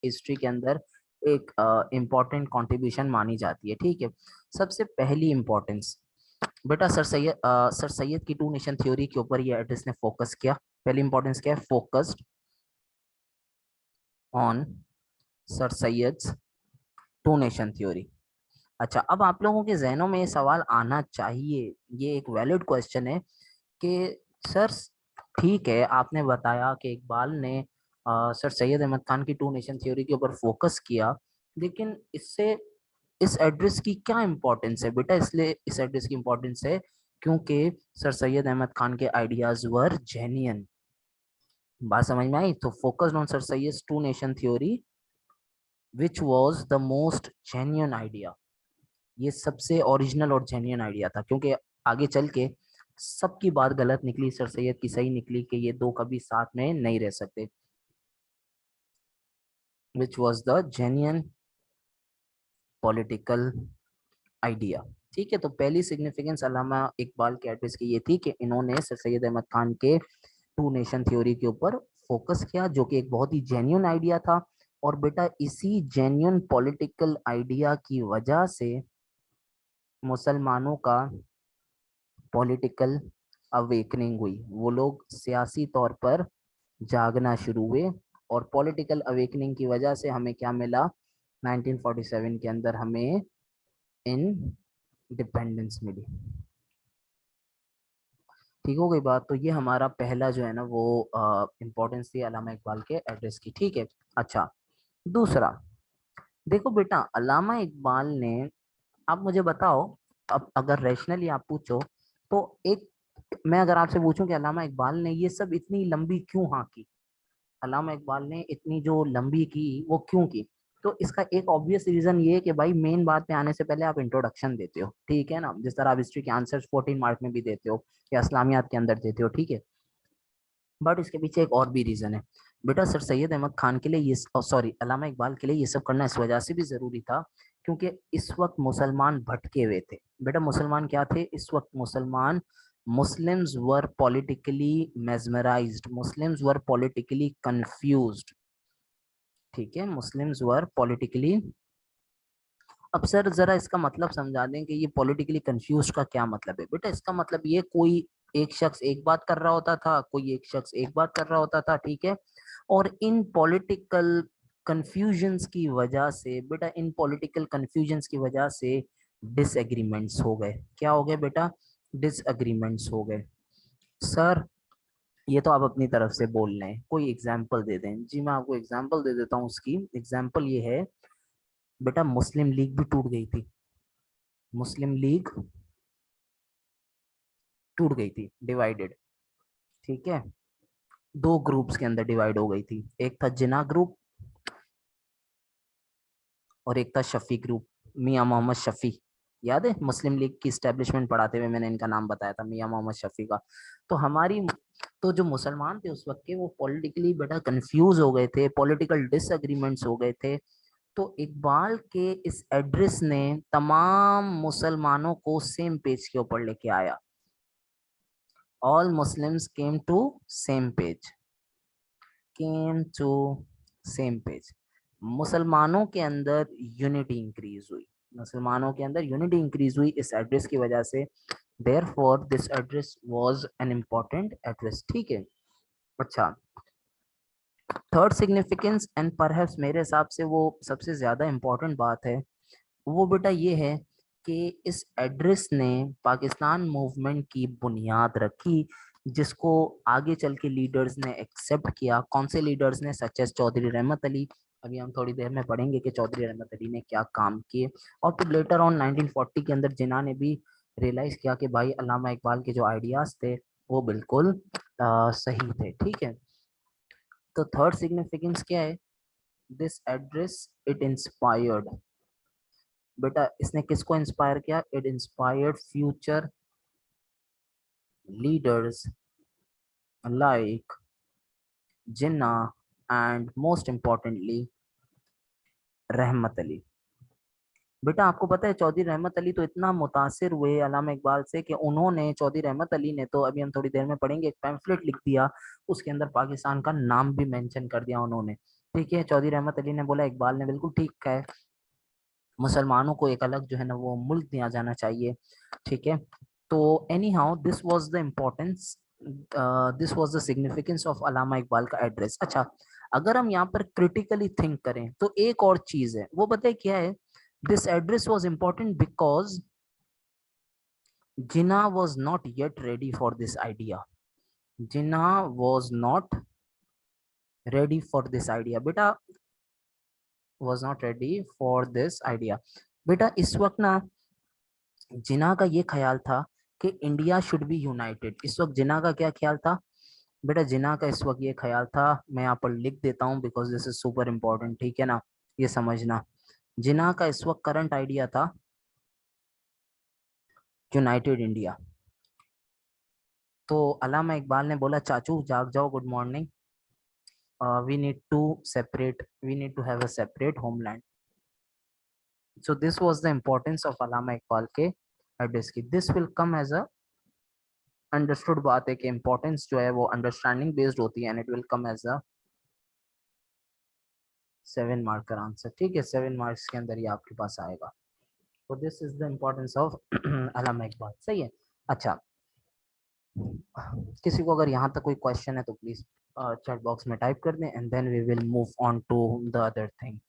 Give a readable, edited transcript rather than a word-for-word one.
History के अंदर एक इम्पोर्टेंट कंट्रीब्यूशन मानी जाती है। ठीक है, सबसे पहली इम्पोर्टेंस बेटा सर सैयद की टू नेशन थ्योरी के ऊपर ये एड्रेस ने फोकस किया। पहली इंपॉर्टेंस क्या है? Focused on sir Syed's two nation theory. अच्छा, अब आप लोगों के जहनों में ये सवाल आना चाहिए, ये एक वैलिड क्वेश्चन है कि सर ठीक है आपने बताया कि इकबाल ने सर सैयद अहमद खान की टू नेशन थ्योरी के ऊपर फोकस किया, लेकिन इससे इस एड्रेस की क्या इंपॉर्टेंस है बेटा? इसलिए इस एड्रेस की इंपॉर्टेंस है क्योंकि सर सैयद अहमद खान के आइडियाज वर जेन्युइन। बात समझ में आई? तो focused on sir Syed two nation theory which was the most genuine idea. ये सबसे ओरिजिनल और जेन्युइन आइडिया था, क्योंकि आगे चल के सबकी बात गलत निकली, सर सैयद की सही निकली कि ये दो कभी साथ में नहीं रह सकते। विच was the genuine political idea. ठीक है, तो पहली सिग्निफिकेंस अल्लामा इकबाल के एड्रेस की ये थी कि इन्होंने सर सैयद अहमद खान के टू नेशन थ्योरी के ऊपर फोकस किया, जो कि एक बहुत ही जेन्युइन आइडिया था। और बेटा इसी जेन्युइन पॉलिटिकल आइडिया की वजह से मुसलमानों का पॉलिटिकल अवेकनिंग हुई, वो लोग सियासी तौर पर जागना शुरू हुए। और पॉलिटिकल अवेकनिंग की वजह से हमें क्या मिला? 1947 के अंदर हमें इंडिपेंडेंस मिली। ठीक हो गई बात? तो ये हमारा पहला जो है ना वो इम्पोर्टेंस थी अल्लामा इकबाल के एड्रेस की। ठीक है, अच्छा दूसरा देखो बेटा, अल्लामा इकबाल ने, आप मुझे बताओ, अब अगर रैशनली आप पूछो तो एक, मैं अगर आपसे पूछूं कि अल्लामा इकबाल ने ये सब इतनी लंबी क्यों हाँ की, अल्लामा इकबाल ने इतनी जो लंबी की वो क्यों की, तो इसका एक ऑब्वियस रीजन ये है कि भाई मेन बात पे आने से पहले आप इंट्रोडक्शन देते हो, ठीक है ना? जिस तरह आप हिस्ट्री के आंसर्स 14 मार्क में भी देते हो या इस्लामियात के अंदर देते हो, ठीक है। बट इसके पीछे एक और भी रीजन है बेटा। सर सैयद अहमद खान के लिए ये, सॉरी अल्लामा इकबाल के लिए ये सब करना इस वजह से भी जरूरी था क्योंकि इस वक्त मुसलमान भटके हुए थे। बेटा मुसलमान क्या थे इस वक्त? मुसलमान, मुस्लिम्स वर पॉलिटिकली मेस्मराइज्ड, मुस्लिम्स वर पॉलिटिकली कंफ्यूज्ड। ठीक है, मुस्लिम्स वर पॉलिटिकली, अब सर जरा इसका मतलब समझा दें कि ये पॉलिटिकली कंफ्यूज का क्या मतलब है। बेटा इसका मतलब ये, कोई एक शख्स एक बात कर रहा होता था, कोई एक शख्स एक बात कर रहा होता था, ठीक है। और इन पॉलिटिकल कंफ्यूजन्स की वजह से, बेटा इन पॉलिटिकल कंफ्यूजन्स की वजह से डिसएग्रीमेंट्स हो गए। क्या हो गए बेटा? डिसएग्रीमेंट्स हो गए। सर ये तो आप अपनी तरफ से बोल रहे हैं, कोई एग्जाम्पल दे दें। जी मैं आपको एग्जाम्पल दे देता हूँ। उसकी एग्जाम्पल ये है बेटा, मुस्लिम लीग भी टूट गई थी। मुस्लिम लीग टूट गई थी, डिवाइडेड, ठीक है। दो ग्रुप्स के अंदर डिवाइड हो गई थी, एक था जिना ग्रुप और एक था शफी ग्रुप, मियां मोहम्मद शफी। याद है मुस्लिम लीग की स्टैब्लिशमेंट पढ़ाते हुए मैंने इनका नाम बताया था, मियां मोहम्मद शफी का। तो हमारी, तो जो मुसलमान थे उस वक्त के, वो पॉलिटिकली बेटा कंफ्यूज हो गए थे, पॉलिटिकल डिसएग्रीमेंट्स हो गए थे। तो इकबाल के इस एड्रेस ने तमाम मुसलमानों को सेम पेज के ऊपर लेके आया। All Muslims came to same page, came to same page. मुसलमानों के अंदर यूनिटी इंक्रीज हुई, मुसलमानों के अंदर यूनिटी इंक्रीज हुई इस एड्रेस की वजह से। Therefore this address was an important address. ठीक है, अच्छा थर्ड सिग्निफिकेंस एंड परहैप्स मेरे हिसाब से वो सबसे ज्यादा इम्पोर्टेंट बात है, वो बेटा ये है कि इस एड्रेस ने पाकिस्तान मूवमेंट की बुनियाद रखी, जिसको आगे चल के लीडर्स ने एक्सेप्ट किया। कौन से लीडर्स ने? सच एस चौधरी रहमत अली, अभी हम थोड़ी देर में पढ़ेंगे कि चौधरी रहमत अली ने क्या काम किए। और फिर लेटर ऑन 1940 के अंदर जिन्ना ने भी रियलाइज किया कि भाई अल्लामा इकबाल के जो आइडियाज थे वो बिल्कुल सही थे। ठीक है, तो थर्ड सिग्निफिकेंस क्या है? दिस एड्रेस इट इंस्पायर्ड, बेटा इसने किसको इंस्पायर किया? It inspired future leaders like Jinnah and most importantly रहमत अली। बेटा आपको पता है चौधरी रहमत अली तो इतना मुतासिर हुए अल्लामा इकबाल से कि उन्होंने, चौधरी रहमत अली ने तो, अभी हम थोड़ी देर में पढ़ेंगे, एक पैम्फलेट लिख दिया, उसके अंदर पाकिस्तान का नाम भी मेंशन कर दिया उन्होंने। ठीक है, चौधरी रहमत अली ने बोला इकबाल ने बिल्कुल ठीक कहा है, मुसलमानों को एक अलग जो है ना वो मुल्क दिया जाना चाहिए। ठीक है, तो anyhow this was the importance, this was the significance of Allama Iqbal का एड्रेस। अच्छा, अगर हम यहाँ पर क्रिटिकली थिंक करें तो एक और चीज है, वो बताए क्या है, this address was important because Jinnah was not yet ready for this idea, Jinnah was not ready for this idea, बेटा was not ready for this idea. बेटा इस वक्त ना जिन्ना का ये ख्याल था कि इंडिया शुड बी यूनाइटेड। इस वक्त जिन्ना का क्या ख्याल था बेटा, जिन्ना का इस वक्त ये ख्याल था, मैं यहाँ पर लिख देता हूँ because this is super important, ठीक है ना, ये समझना। जिन्ना का इस वक्त करंट आइडिया था यूनाइटेड इंडिया। तो अल्लामा इकबाल ने बोला चाचू जाग जाओ, good morning, we need to separate, we need to have a separate homeland. So this was the importance of Allama Iqbal के एड्रेस की। This will come as a understood बात है कि इम्पोर्टेंस जो है वो अंडरस्टैंडिंग बेस्ड होती है, and it will come as a 7 mark का आंसर। ठीक है, 7 मार्क्स के अंदर ये आपके पास आएगा। तो this is the importance of Allama Iqbal. सही है। अच्छा, किसी को अगर यहाँ तक कोई क्वेश्चन है तो प्लीज चैट बॉक्स में टाइप कर दें, and then we will move on to the other thing.